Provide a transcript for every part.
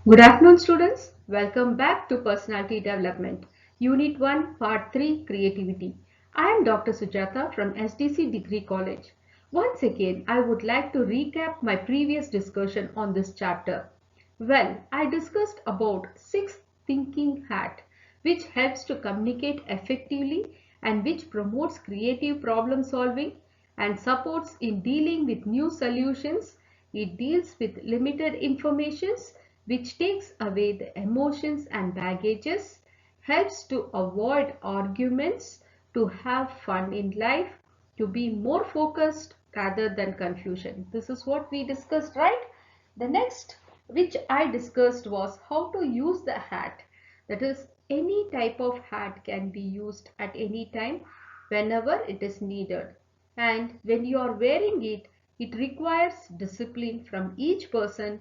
Good afternoon, students. Welcome back to Personality Development, Unit 1, Part 3, Creativity. I am Dr. Sujata from SDC Degree College. Once again, I would like to recap my previous discussion on this chapter. Well, I discussed about 6 thinking hat, which helps to communicate effectively and which promotes creative problem solving and supports in dealing with new solutions. It deals with limited informations which takes away the emotions and baggages, helps to avoid arguments, to have fun in life, to be more focused rather than confusion. This is what we discussed, right? The next which I discussed was how to use the hat. That is, any type of hat can be used at any time whenever it is needed. And when you are wearing it, it requires discipline from each person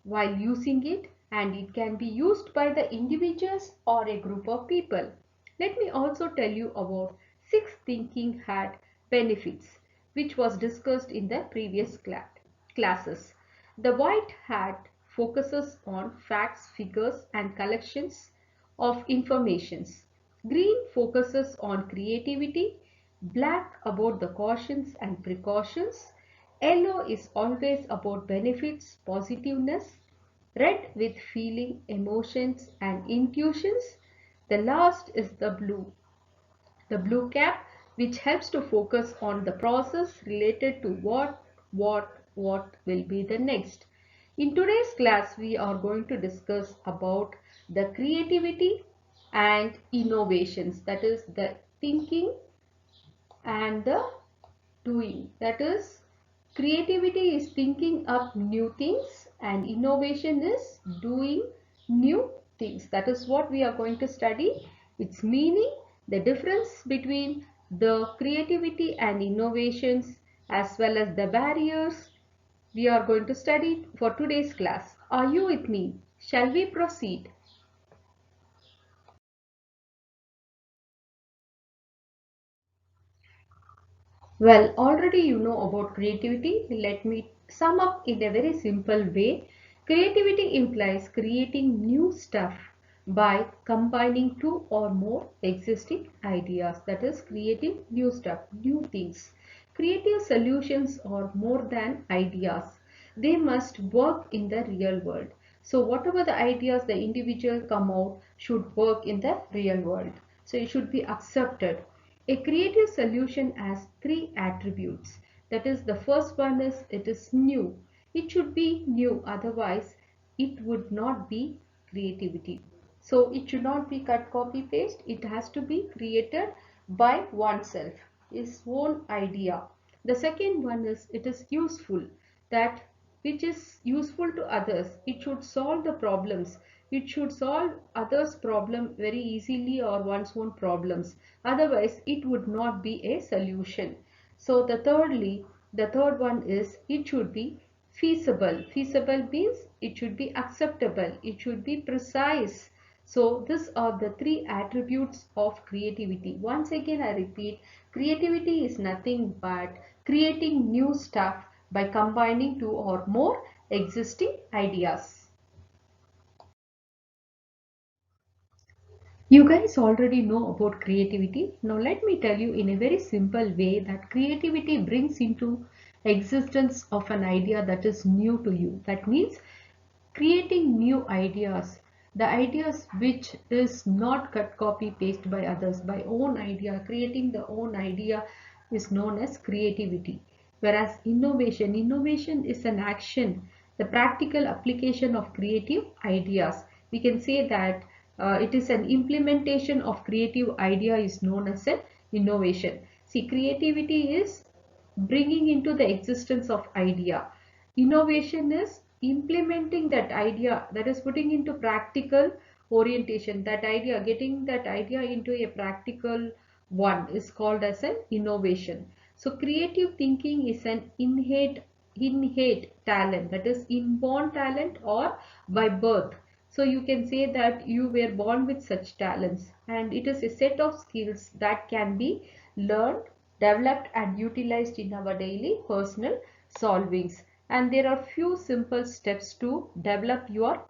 while using it, and it can be used by the individuals or a group of people. Let me also tell you about 6 thinking hat benefits which was discussed in the previous classes. The white hat focuses on facts, figures and collections of informations. Green focuses on creativity, black about the cautions and precautions, yellow is always about benefits, positiveness, red with feeling, emotions and intuitions. The last is the blue cap, which helps to focus on the process related to what will be the next. In today's class, we are going to discuss about the creativity and innovations, that is the thinking and the doing. That is, creativity is thinking up new things and innovation is doing new things. That is what we are going to study. Its meaning, the difference between the creativity and innovations as well as the barriers we are going to study for today's class. Are you with me? Shall we proceed? Well, already you know about creativity. Let me sum up in a very simple way. Creativity implies creating new stuff by combining two or more existing ideas. That is, creating new stuff, new things. Creative solutions are more than ideas. They must work in the real world. So whatever the ideas the individual come out should work in the real world. So it should be accepted. A creative solution has 3 attributes. That is, the first one is it is new. It should be new, otherwise it would not be creativity. So it should not be cut, copy, paste. It has to be created by oneself, its own idea. The second one is it is useful, that which is useful to others. It should solve the problems. It should solve others' problem very easily or one's own problems. Otherwise, it would not be a solution. So the third one is it should be feasible. Feasible means it should be acceptable. It should be precise. So these are the 3 attributes of creativity. Once again, I repeat, creativity is nothing but creating new stuff by combining two or more existing ideas. You guys already know about creativity. Now let me tell you in a very simple way that creativity brings into existence of an idea that is new to you. That means creating new ideas, the ideas which is not cut, copy, paste by others, by own idea. Creating the own idea is known as creativity. Whereas innovation is an action, the practical application of creative ideas. We can say that it is an implementation of creative idea is known as an innovation. See, creativity is bringing into the existence of idea. Innovation is implementing that idea, that is putting into practical orientation. That idea, getting that idea into a practical one is called as an innovation. So creative thinking is an innate talent, that is inborn talent or by birth. So you can say that you were born with such talents, and it is a set of skills that can be learned, developed and utilized in our daily personal solvings. And there are few simple steps to develop your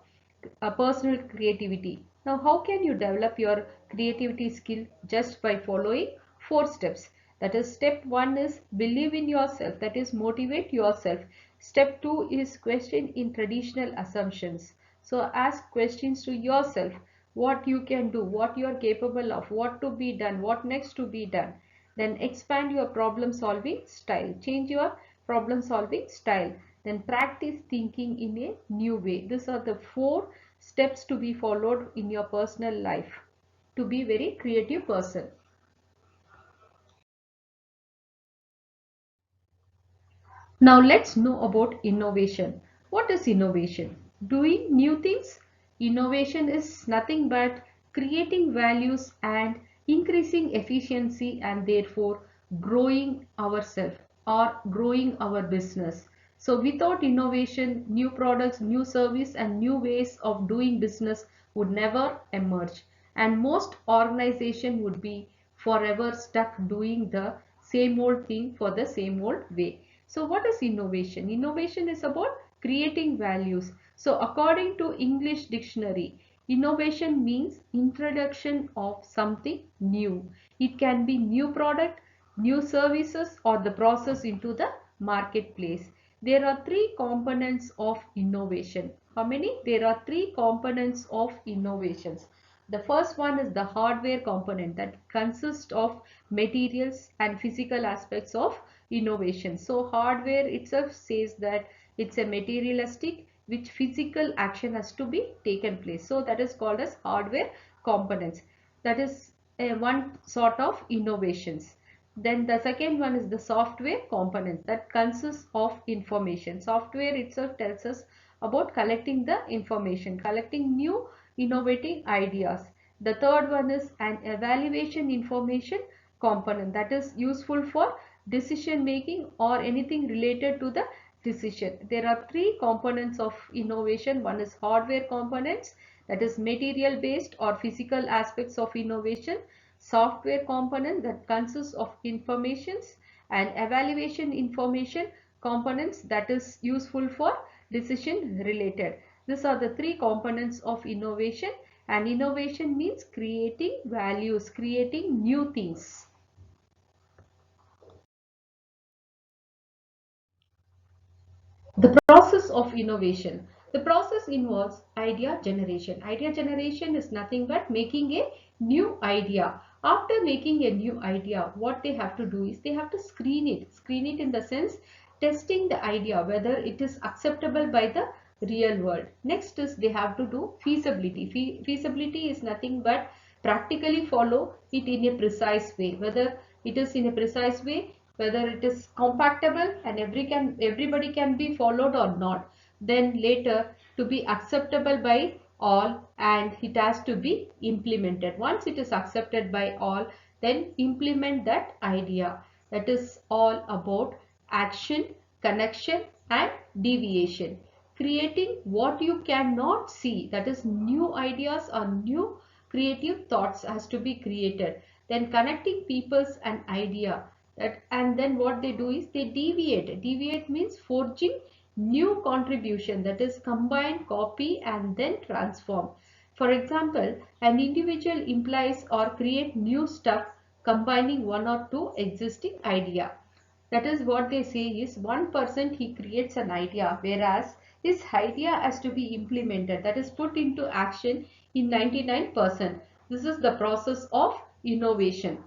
personal creativity. Now, how can you develop your creativity skill? Just by following 4 steps. That is, step 1 is believe in yourself, that is, motivate yourself. Step 2 is question in traditional assumptions. So ask questions to yourself, what you can do, what you are capable of, what to be done, what next to be done. Then expand your problem solving style, change your problem solving style. Then practice thinking in a new way. These are the 4 steps to be followed in your personal life to be very creative person. Now let's know about innovation. What is innovation? Doing new things. Innovation is nothing but creating values and increasing efficiency, and therefore growing ourselves or growing our business. So without innovation, new products, new service and new ways of doing business would never emerge, and most organization would be forever stuck doing the same old thing for the same old way. So what is innovation? Innovation is about creating values. So according to English dictionary, innovation means introduction of something new. It can be new product, new services or the process into the marketplace. There are 3 components of innovation. How many? There are 3 components of innovations. The first one is the hardware component, that consists of materials and physical aspects of innovation. So hardware itself says that it's a materialistic which physical action has to be taken place. So that is called as hardware components. That is one sort of innovations. Then the second one is the software components, that consists of information. Software itself tells us about collecting the information, collecting new innovating ideas. The third one is an evaluation information component, that is useful for decision making or anything related to the decision. There are 3 components of innovation. One is hardware components, that is material based or physical aspects of innovation. Software component, that consists of informations, and evaluation information components, that is useful for decision related. These are the 3 components of innovation, and innovation means creating values, creating new things. The process of innovation. The process involves idea generation. Idea generation is nothing but making a new idea. After making a new idea, what they have to do is they have to screen it. Screen it in the sense testing the idea whether it is acceptable by the real world. Next is they have to do feasibility. Feasibility is nothing but practically follow it in a precise way, whether it is in a precise way, whether it is compatible and everybody can be followed or not. Then later to be acceptable by all, and it has to be implemented. Once it is accepted by all, then implement that idea. That is all about action, connection and deviation. Creating what you cannot see, that is new ideas or new creative thoughts has to be created. Then connecting peoples and idea, that, and then what they do is they deviate means forging new contribution, that is combine, copy and then transform. For example, an individual implies or create new stuff combining one or two existing idea. That is what they say is 1% he creates an idea, whereas his idea has to be implemented, that is put into action in 99%. This is the process of innovation.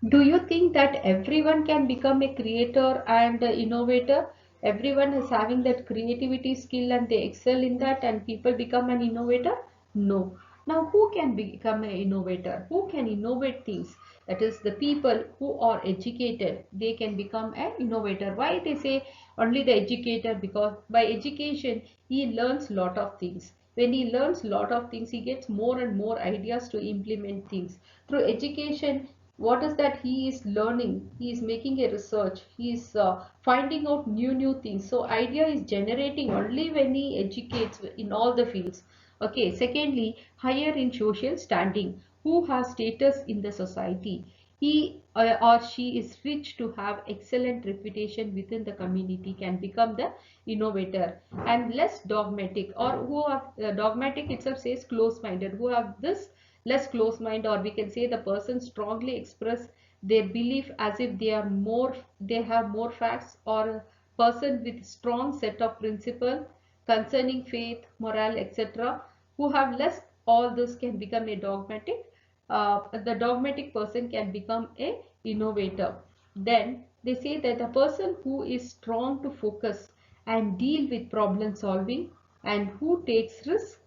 Do you think that everyone can become a creator and innovator? Everyone is having that creativity skill and they excel in that and people become an innovator? No. Now who can become an innovator? Who can innovate things? That is the people who are educated. They can become an innovator. Why they say only the educator? Because by education he learns lot of things. When he learns lot of things, he gets more and more ideas to implement things. Through education, what is that he is learning? He is making a research, he is finding out new things. So idea is generating only when he educates in all the fields. Okay, secondly, higher in social standing, who has status in the society. he or she is rich to have excellent reputation within the community can become the innovator. And less dogmatic, or who are dogmatic itself says close minded, who have this less close mind, or we can say the person strongly express their belief as if they have more facts, or person with strong set of principle concerning faith, morale, etc., who have less all this can become a dogmatic. The dogmatic person can become a innovator. Then they say that the person who is strong to focus and deal with problem solving, and who takes risks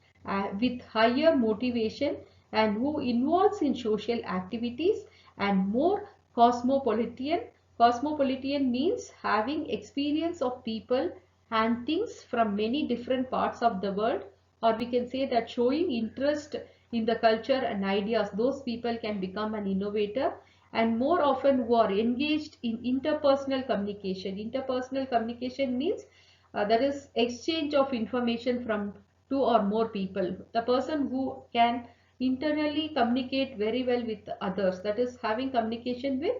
with higher motivation, and who involves in social activities, and more cosmopolitan. Cosmopolitan means having experience of people and things from many different parts of the world, or we can say that showing interest in the culture and ideas, those people can become an innovator. And more often who are engaged in interpersonal communication. Interpersonal communication means that is exchange of information from two or more people. The person who can internally communicate very well with others, that is having communication with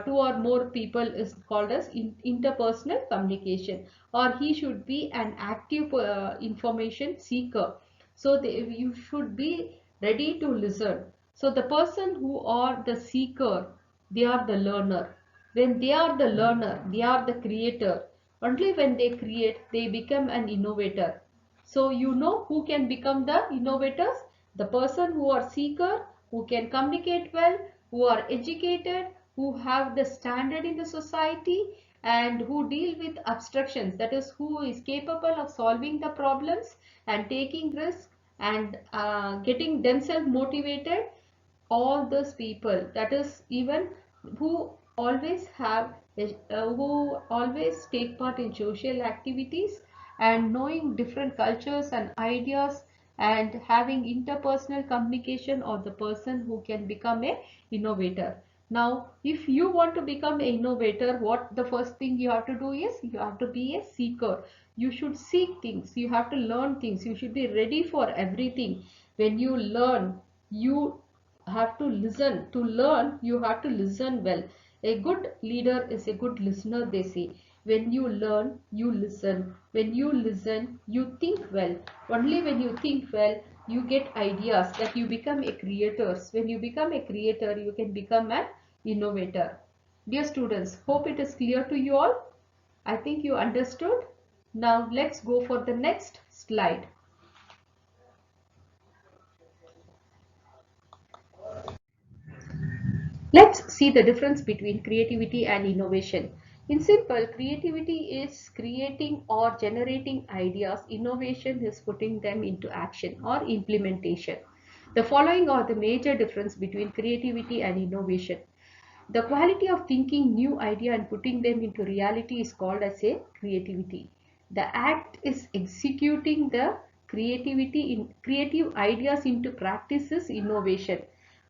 two or more people, is called as interpersonal communication. Or he should be an active information seeker. So you should be ready to listen. So the person who are the seeker, they are the learner. When they are the learner, they are the creator. Only when they create, they become an innovator. So you know who can become the innovators? The person who are seeker, who can communicate well, who are educated, who have the standard in the society, and who deal with abstractions, that is who is capable of solving the problems and taking risks and getting themselves motivated. All those people, that is even who always have who always take part in social activities, and knowing different cultures and ideas, and having interpersonal communication, or the person who can become a innovator. Now if you want to become an innovator, what the first thing you have to do is you have to be a seeker. You should seek things, you have to learn things, you should be ready for everything. When you learn, you have to listen. To learn, you have to listen well. A good leader is a good listener, they say. When you learn, you listen. When you listen, you think well. Only when you think well, you get ideas, that you become a creator. When you become a creator, you can become an innovator. Dear students, hope it is clear to you all. I think you understood. Now let's go for the next slide. Let's see the difference between creativity and innovation. In simple, creativity is creating or generating ideas. Innovation is putting them into action or implementation. The following are the major difference between creativity and innovation. The quality of thinking new idea and putting them into reality is called as a creativity. The act is executing the creativity in creative ideas into practice is innovation.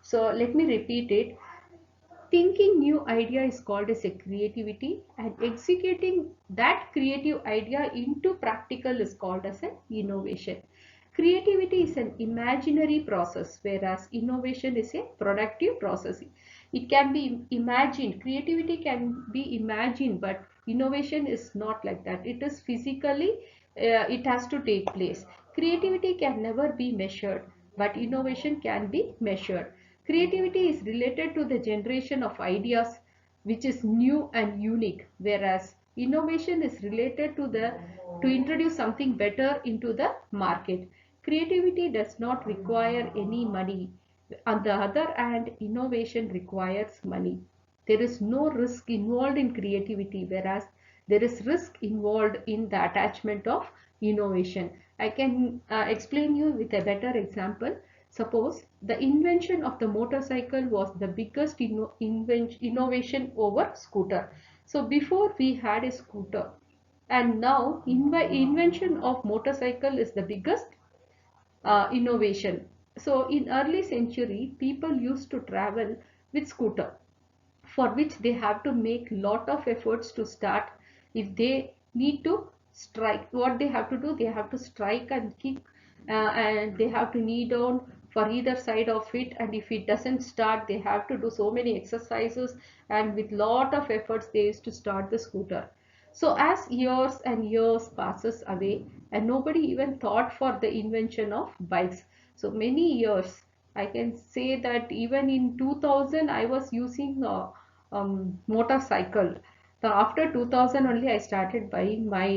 So let me repeat it. Thinking new idea is called as a creativity, and executing that creative idea into practical is called as an innovation. Creativity is an imaginary process, whereas innovation is a productive process. It can be imagined. Creativity can be imagined, but innovation is not like that. It is physically, it has to take place. Creativity can never be measured, but innovation can be measured. Creativity is related to the generation of ideas which is new and unique, whereas innovation is related to the to introduce something better into the market. Creativity does not require any money. On the other hand, innovation requires money. There is no risk involved in creativity, whereas there is risk involved in the attachment of innovation. I can explain you with a better example. Suppose the invention of the motorcycle was the biggest innovation over scooter. So before we had a scooter, and now invention of motorcycle is the biggest innovation. So in early century, people used to travel with scooter, for which they have to make lot of efforts to start. If they need to strike, what they have to do, they have to strike and kick, and they have to knee down for either side of it, and if it doesn't start, they have to do so many exercises, and with lot of efforts they used to start the scooter. So as years and years passes away, and nobody even thought for the invention of bikes. So many years, I can say that even in 2000 I was using a motorcycle. So after 2000 only I started buying my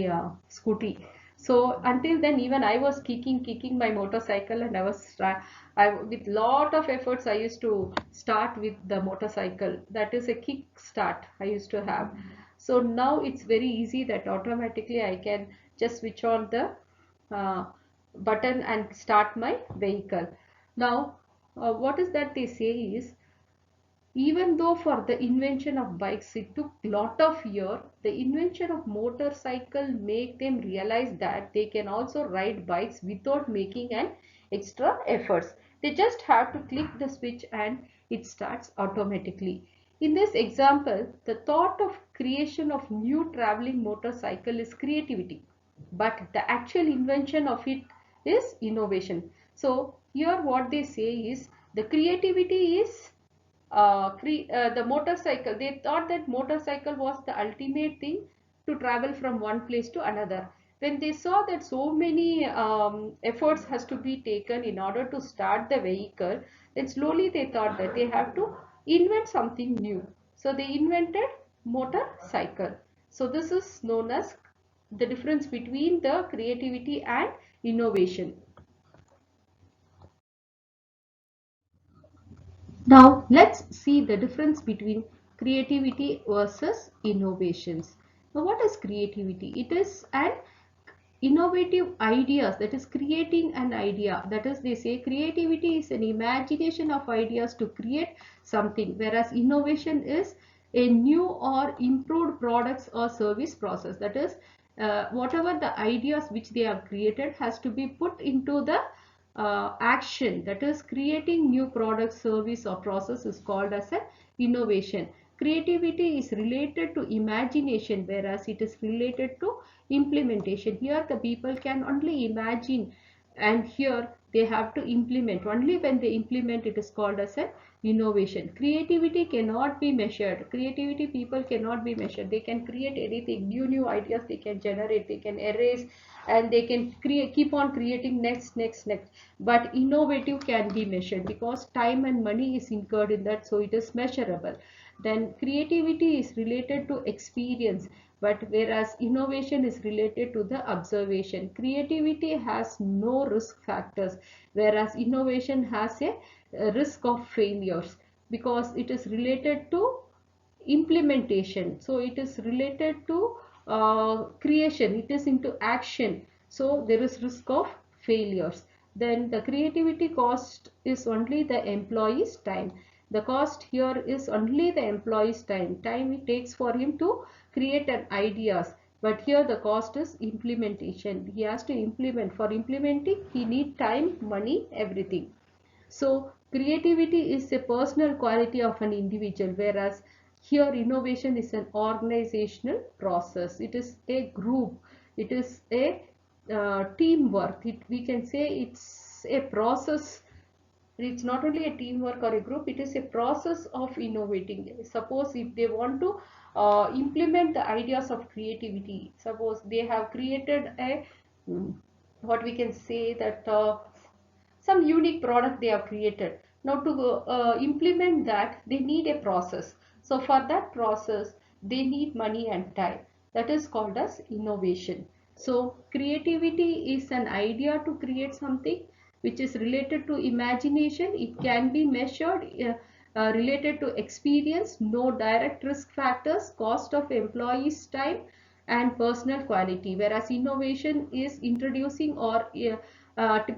scooty. So until then even I was kicking my motorcycle, and with lot of efforts I used to start with the motorcycle. That is a kick start I used to have. So now it's very easy that automatically I can just switch on the uh, button and start my vehicle. Now what is that they say is, even though for the invention of bikes it took lot of year, the invention of motorcycle make them realize that they can also ride bikes without making an extra efforts. They just have to click the switch and it starts automatically. In this example, the thought of creation of new traveling motorcycle is creativity, but the actual invention of it is innovation. So here what they say is, the creativity is the motorcycle. They thought that motorcycle was the ultimate thing to travel from one place to another. When they saw that so many efforts has to be taken in order to start the vehicle, then slowly they thought that they have to invent something new. So they invented motorcycle. So this is known as the difference between the creativity and innovation. Now let's see the difference between creativity versus innovations. Now what is creativity? It is an innovative ideas, that is creating an idea. That is, they say creativity is an imagination of ideas to create something, whereas innovation is a new or improved products or service process. That is, whatever the ideas which they have created has to be put into the action. That is, creating new product, service or process is called as an innovation. Creativity is related to imagination, whereas it is related to implementation. Here the people can only imagine, and here they have to implement. Only when they implement, it is called as an innovation. Creativity cannot be measured. Creativity people cannot be measured. They can create anything, new ideas they can generate, they can erase, and they can create, keep on creating next. But innovative can be measured because time and money is incurred in that, so it is measurable. Then creativity is related to experience, but whereas innovation is related to the observation. Creativity has no risk factors, whereas innovation has a risk of failures, because it is related to implementation. So it is related to creation, it is into action, so there is risk of failures. Then the creativity cost is only the employee's time. The cost here is only the employee's time it takes for him to create an ideas. But here the cost is implementation. He has to implement. For implementing he need time, money, everything. So creativity is a personal quality of an individual, whereas here innovation is an organizational process. It is a group. It is a teamwork. We can say it's a process. It's not only a teamwork or a group. It is a process of innovating. Suppose if they want to implement the ideas of creativity, suppose they have created a what we can say that some unique product they have created. Now to implement that, they need a process. So for that process they need money and time. That is called as innovation. So creativity is an idea to create something which is related to imagination. It can be measured, related to experience, no direct risk factors, cost of employees time and personal quality. Whereas innovation is introducing or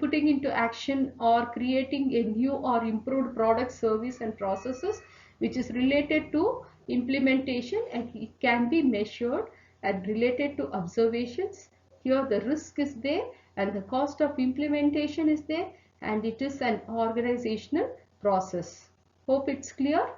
putting into action or creating a new or improved product, service and processes, which is related to implementation, and it can be measured and related to observations. Here the risk is there and the cost of implementation is there, and it is an organizational process. Hope it's clear.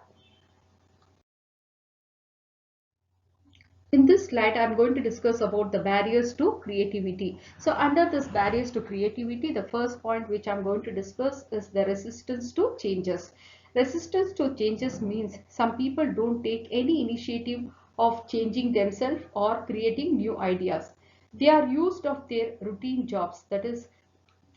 In this slide, I'm going to discuss about the barriers to creativity. So under this barriers to creativity, the first point which I'm going to discuss is the resistance to changes. Resistance to changes means some people don't take any initiative of changing themselves or creating new ideas. They are used of their routine jobs, that is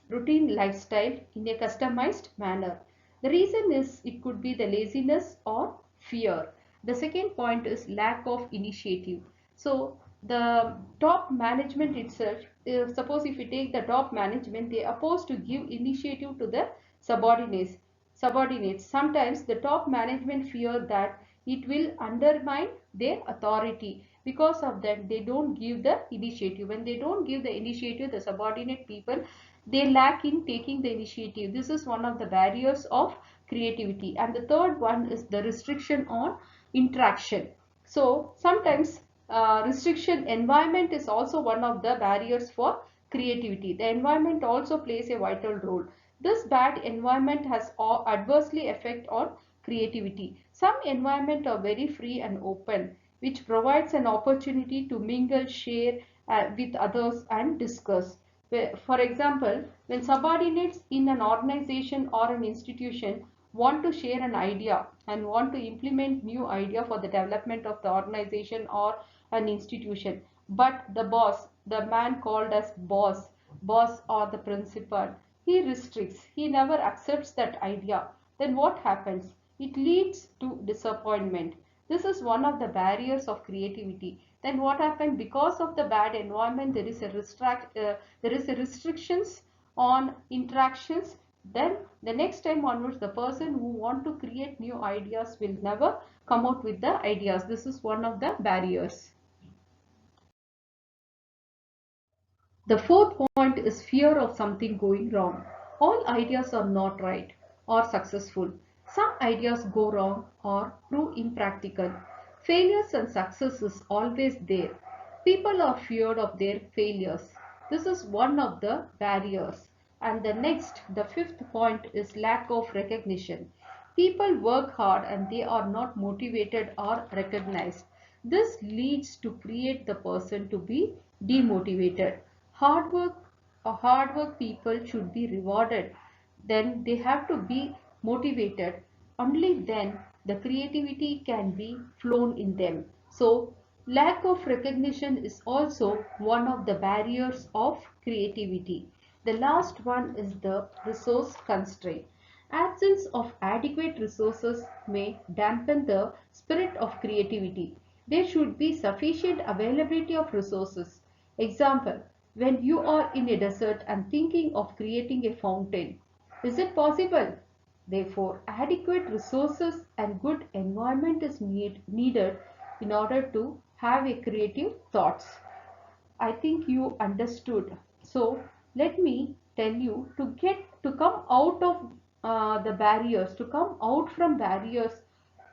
routine lifestyle, in a customized manner. The reason is it could be the laziness or fear. The second point is lack of initiative. So the top management itself, suppose if you take the top management, they are opposed to give initiative to the subordinates. Subordinates. Sometimes the top management fear that it will undermine their authority. Because of that, they don't give the initiative. When they don't give the initiative, the subordinate people, they lack in taking the initiative. This is one of the barriers of creativity. And the third one is the restriction on interaction. So sometimes restriction environment is also one of the barriers for creativity. The environment also plays a vital role. This bad environment has adversely effect on creativity. Some environment are very free and open, which provides an opportunity to mingle, share with others and discuss. For example, when subordinates in an organization or an institution want to share an idea and want to implement new idea for the development of the organization or an institution, but the boss, the man called as boss or the principal, he restricts, he never accepts that idea, then what happens? It leads to disappointment. This is one of the barriers of creativity. Then what happened? Because of the bad environment, there is a restrictions on interactions. Then the next time onwards, the person who want to create new ideas will never come out with the ideas. This is one of the barriers. The fourth point is fear of something going wrong. All ideas are not right or successful. Some ideas go wrong or prove impractical. Failures and success is always there. People are feared of their failures. This is one of the barriers. And the fifth point is lack of recognition. People work hard and they are not motivated or recognized. This leads to create the person to be demotivated. Hard work, hard work people should be rewarded. Then they have to be motivated. Only then the creativity can be flown in them. So lack of recognition is also one of the barriers of creativity. The last one is the resource constraint. Absence of adequate resources may dampen the spirit of creativity. There should be sufficient availability of resources. Example, when you are in a desert and thinking of creating a fountain, is it possible? Therefore, adequate resources and good environment is needed in order to have a creative thoughts. I think you understood. So let me tell you, to come out of the barriers, to come out from barriers,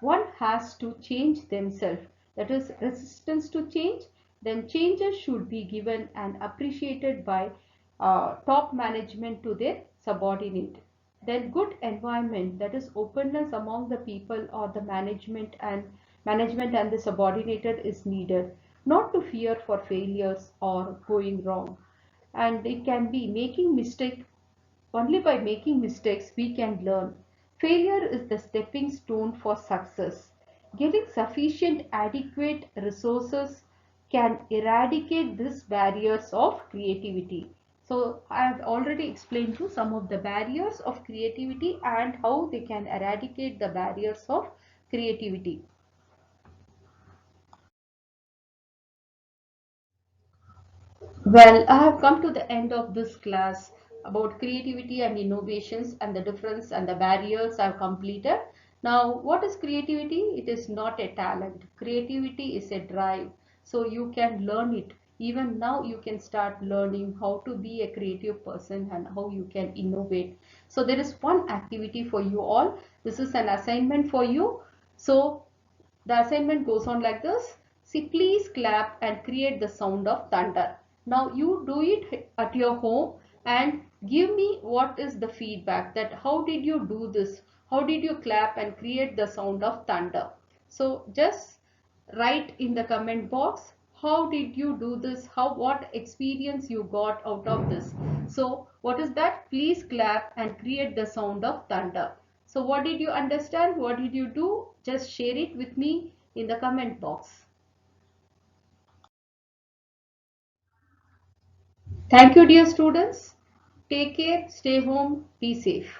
one has to change themselves. That is resistance to change. Then changes should be given and appreciated by top management to their subordinate. Then good environment, that is openness among the people or the management and the subordinated is needed, not to fear for failures or going wrong. And it can be making mistake. Only by making mistakes we can learn. Failure is the stepping stone for success. Getting sufficient adequate resources can eradicate these barriers of creativity. So I have already explained you some of the barriers of creativity and how they can eradicate the barriers of creativity. Well, I have come to the end of this class about creativity and innovations and the difference and the barriers I have completed. Now, what is creativity? It is not a talent. Creativity is a drive. So you can learn it. Even now you can start learning how to be a creative person and how you can innovate. So there is one activity for you all. This is an assignment for you. So the assignment goes on like this. See, please clap and create the sound of thunder. Now you do it at your home and give me what is the feedback, that how did you do this? How did you clap and create the sound of thunder? So just Write in the comment box how did you do this, what experience you got out of this. So what is that? Please clap and create the sound of thunder. So what did you understand? What did you do? Just share it with me in the comment box. Thank you, dear students. Take care, stay home, be safe.